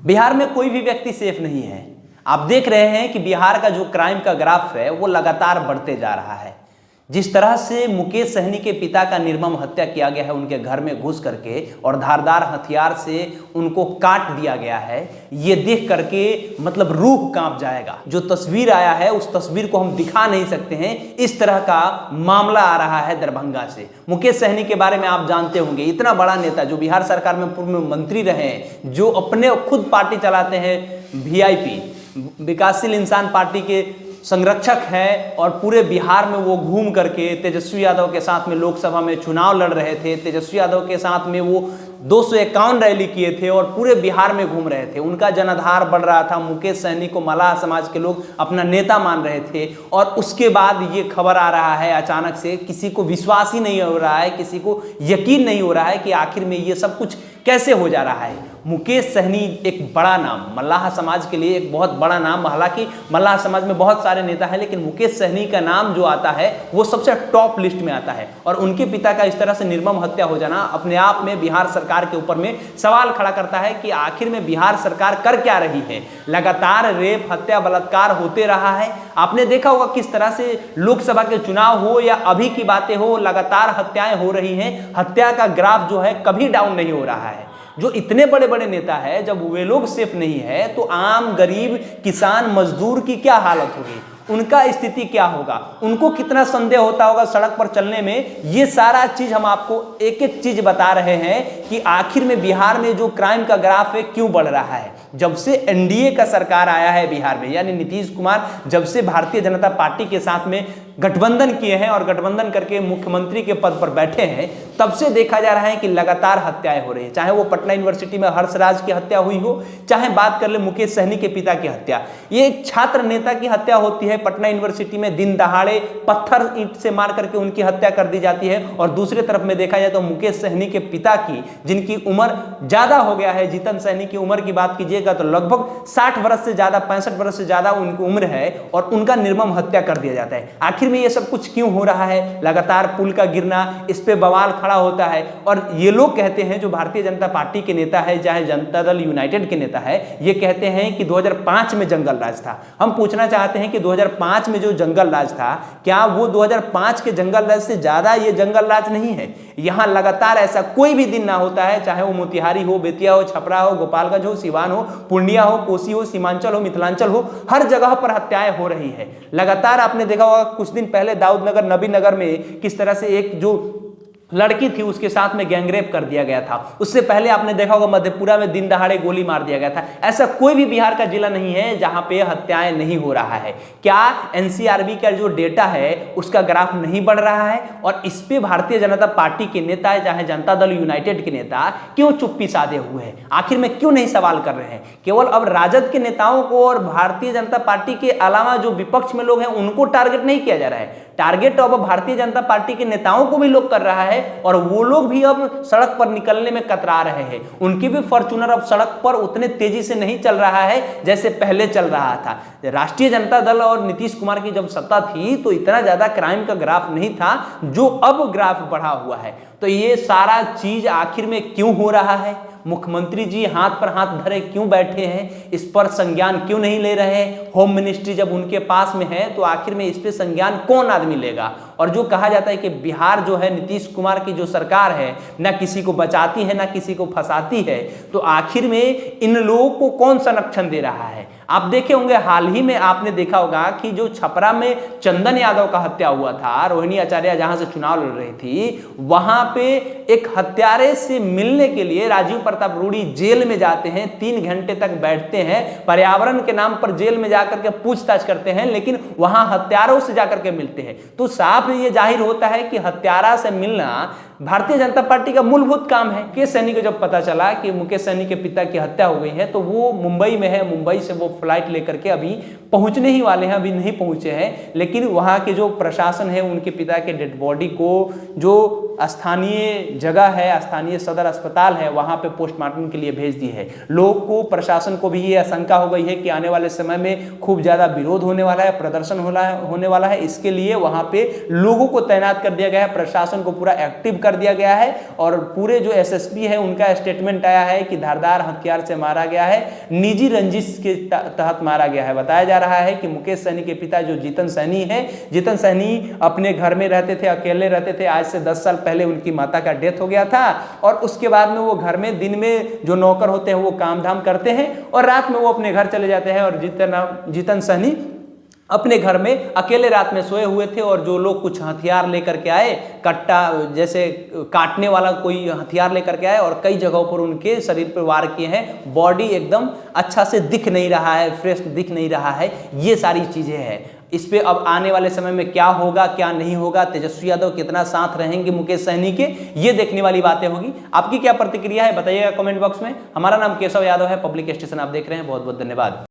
बिहार में कोई भी व्यक्ति सेफ नहीं है। आप देख रहे हैं कि बिहार का जो क्राइम का ग्राफ है वो लगातार बढ़ते जा रहा है। जिस तरह से मुकेश सहनी के पिता का निर्मम हत्या किया गया है, उनके घर में घुस करके और धारदार हथियार से उनको काट दिया गया है, ये देख करके मतलब रूह कांप जाएगा। जो तस्वीर आया है उस तस्वीर को हम दिखा नहीं सकते हैं। इस तरह का मामला आ रहा है दरभंगा से। मुकेश सहनी के बारे में आप जानते होंगे, इतना बड़ा नेता जो बिहार सरकार में पूर्व मंत्री रहे हैं, जो अपने खुद पार्टी चलाते हैं, वीआईपी विकासशील इंसान पार्टी के संरक्षक है, और पूरे बिहार में वो घूम करके तेजस्वी यादव के साथ में लोकसभा में चुनाव लड़ रहे थे। तेजस्वी यादव के साथ में वो 251 रैली किए थे और पूरे बिहार में घूम रहे थे। उनका जनाधार बढ़ रहा था। मुकेश सहनी को मल्लाह समाज के लोग अपना नेता मान रहे थे, और उसके बाद ये खबर आ रहा है अचानक से। किसी को विश्वास ही नहीं हो रहा है, किसी को यकीन नहीं हो रहा है कि आखिर में ये सब कुछ कैसे हो जा रहा है। मुकेश सहनी एक बड़ा नाम, मल्लाह समाज के लिए एक बहुत बड़ा नाम। हालांकि मल्लाह समाज में बहुत सारे नेता हैं, लेकिन मुकेश सहनी का नाम जो आता है वो सबसे टॉप लिस्ट में आता है। और उनके पिता का इस तरह से निर्मम हत्या हो जाना अपने आप में बिहार सरकार के ऊपर में सवाल खड़ा करता है कि आखिर में बिहार सरकार कर क्या रही है। लगातार रेप, हत्या, बलात्कार होते रहा है। आपने देखा होगा किस तरह से लोकसभा के चुनाव हो या अभी की बातें हो, लगातार हत्याएं हो रही हैं। हत्या का ग्राफ जो है कभी डाउन नहीं हो रहा है। जो इतने बड़े बड़े नेता है, जब वे लोग सेफ नहीं है तो आम गरीब किसान मजदूर की क्या हालत होगी, उनका स्थिति क्या होगा, उनको कितना संदेह होता होगा सड़क पर चलने में। ये सारा चीज हम आपको एक एक चीज बता रहे हैं कि आखिर में बिहार में जो क्राइम का ग्राफ है क्यों बढ़ रहा है। जब से एनडीए का सरकार आया है बिहार में, यानी नीतीश कुमार जब से भारतीय जनता पार्टी के साथ में गठबंधन किए हैं और गठबंधन करके मुख्यमंत्री के पद पर बैठे हैं, तब से देखा जा रहा है कि लगातार हत्याएं हो रही हैं। चाहे वो पटना यूनिवर्सिटी में हर्षराज की हत्या हुई हो, चाहे बात कर ले मुकेश सहनी के पिता की हत्या। ये एक छात्र नेता की हत्या होती है पटना यूनिवर्सिटी में, दिन दहाड़े पत्थर ईंट से मार करके उनकी हत्या कर दी जाती है। और दूसरे तरफ में देखा जाए तो मुकेश सहनी के पिता की, जिनकी उम्र ज्यादा हो गया है, जीतन सहनी की उम्र की बात कीजिएगा तो लगभग 60 वर्ष से ज्यादा, 65 वर्ष से ज्यादा उनकी उम्र है, और उनका निर्मम हत्या कर दिया जाता है। आखिर में ये सब कुछ क्यों हो रहा है। लगातार पुल का गिरना, इस पे बवाल खड़ा होता है। और ये लोग कहते हैं, जो भारतीय जनता पार्टी के नेता है, चाहे जनता दल यूनाइटेड के नेता है, ये कहते हैं कि 2005 में जंगल राज था। हम पूछना चाहते हैं कि 2005 में जो जंगल राज था, क्या वो 2005 के जंगल राज से ज्यादा ये जंगल राज नहीं है। यहां लगातार ऐसा कोई भी दिन ना होता है, चाहे वो मोतिहारी हो, बेतिया हो, छपरा हो, गोपालगंज हो, सिवान हो, पूर्णिया हो, कोसी हो, सीमांचल हो, मिथिलांचल हो, हर जगह पर हत्याएं हो रही है लगातार। आपने देखा होगा कुछ दिन पहले दाऊदनगर, नबीनगर में किस तरह से एक जो लड़की थी उसके साथ में गैंगरेप कर दिया गया था। उससे पहले आपने देखा होगा मधेपुरा में दिन दहाड़े गोली मार दिया गया था। ऐसा कोई भी बिहार का जिला नहीं है जहां पे हत्याएं नहीं हो रहा है। क्या एनसीआरबी का जो डेटा है उसका ग्राफ नहीं बढ़ रहा है। और इस पे भारतीय जनता पार्टी के नेता, चाहे जनता दल यूनाइटेड के नेता, क्यों चुप्पी साधे हुए हैं, आखिर में क्यों नहीं सवाल कर रहे हैं। केवल अब राजद के नेताओं को और भारतीय जनता पार्टी के अलावा जो विपक्ष में लोग हैं उनको टारगेट नहीं किया जा रहा है। टारगेट अब भारतीय जनता पार्टी के नेताओं को भी लोग कर रहा है, और वो लोग भी अब सड़क पर निकलने में कतरा रहे हैं। उनकी भी फॉर्च्यूनर अब सड़क पर उतने तेजी से नहीं चल रहा है जैसे पहले चल रहा था। राष्ट्रीय जनता दल और नीतीश कुमार की जब सत्ता थी तो इतना ज्यादा क्राइम का ग्राफ नहीं था जो अब ग्राफ बढ़ा हुआ है। तो ये सारा चीज आखिर में क्यों हो रहा है। मुख्यमंत्री जी हाथ पर हाथ धरे क्यों बैठे हैं, इस पर संज्ञान क्यों नहीं ले रहे हैं। होम मिनिस्ट्री जब उनके पास में है तो आखिर में इस पे संज्ञान कौन आदमी लेगा। और जो कहा जाता है कि बिहार जो है नीतीश कुमार की जो सरकार है, ना किसी को बचाती है ना किसी को फंसाती है, तो आखिर में इन लोगों को कौन संरक्षण दे रहा है। आप देखे होंगे हाल ही में आपने देखा होगा कि जो छपरा में चंदन यादव का हत्या हुआ था, रोहिणी आचार्य जहां से चुनाव लड़ रही थी, वहां पे एक हत्यारे से मिलने के लिए राजीव प्रताप रूडी जेल में जाते हैं, 3 घंटे तक बैठते हैं, पर्यावरण के नाम पर जेल में जाकर के पूछताछ करते हैं, लेकिन वहां हत्यारों से जाकर के मिलते हैं। तो साफ ये जाहिर होता है कि हत्यारा से मिलना भारतीय जनता पार्टी का मूलभूत काम है। मुकेश सहनी को जब पता चला कि मुकेश सहनी के पिता की हत्या हो गई है तो वो मुंबई में है, मुंबई से वो फ्लाइट लेकर के अभी पहुंचने ही वाले हैं, अभी नहीं पहुंचे हैं, लेकिन वहां के जो प्रशासन है उनके पिता के डेड बॉडी को जो स्थानीय जगह है, स्थानीय सदर अस्पताल है, वहां पे पोस्टमार्टम के लिए भेज दी है। लोग को, प्रशासन को भी ये आशंका हो गई है कि आने वाले समय में खूब ज्यादा विरोध होने वाला है, प्रदर्शन होने वाला है, इसके लिए वहां पे लोगों को तैनात कर दिया गया है, प्रशासन को पूरा एक्टिव कर दिया गया है और पूरे जो एसएसपी है उनका स्टेटमेंट आया है कि धारदार हथियार से मारा गया है, निजी रंजिश के तहत मारा गया है। बताया जा रहा है कि मुकेश सहनी के पिता जो जीतन सहनी है, जीतन सहनी अपने घर में रहते थे, अकेले रहते थे। आज से 10 साल पहले उनकी माता का डेथ हो गया था और उसके बाद में वो घर में दिन में जो नौकर होते हैं वो काम धाम करते हैं और रात में वो अपने घर चले जाते हैं। और जीतन सहनी अपने घर में अकेले रात में सोए हुए थे और जो लोग कुछ हथियार लेकर के आए, कट्टा जैसे काटने वाला कोई हथियार लेकर के आए और कई जगहों पर उनके शरीर पर वार किए हैं। बॉडी एकदम अच्छा से दिख नहीं रहा है, फ्रेश दिख नहीं रहा है। ये सारी चीजें हैं। इस पे अब आने वाले समय में क्या होगा क्या नहीं होगा, तेजस्वी यादव कितना साथ रहेंगे मुकेश सहनी के, ये देखने वाली बातें होगी। आपकी क्या प्रतिक्रिया है बताइएगा कमेंट बॉक्स में। हमारा नाम केशव यादव है, पब्लिक स्टेशन आप देख रहे हैं। बहुत बहुत धन्यवाद।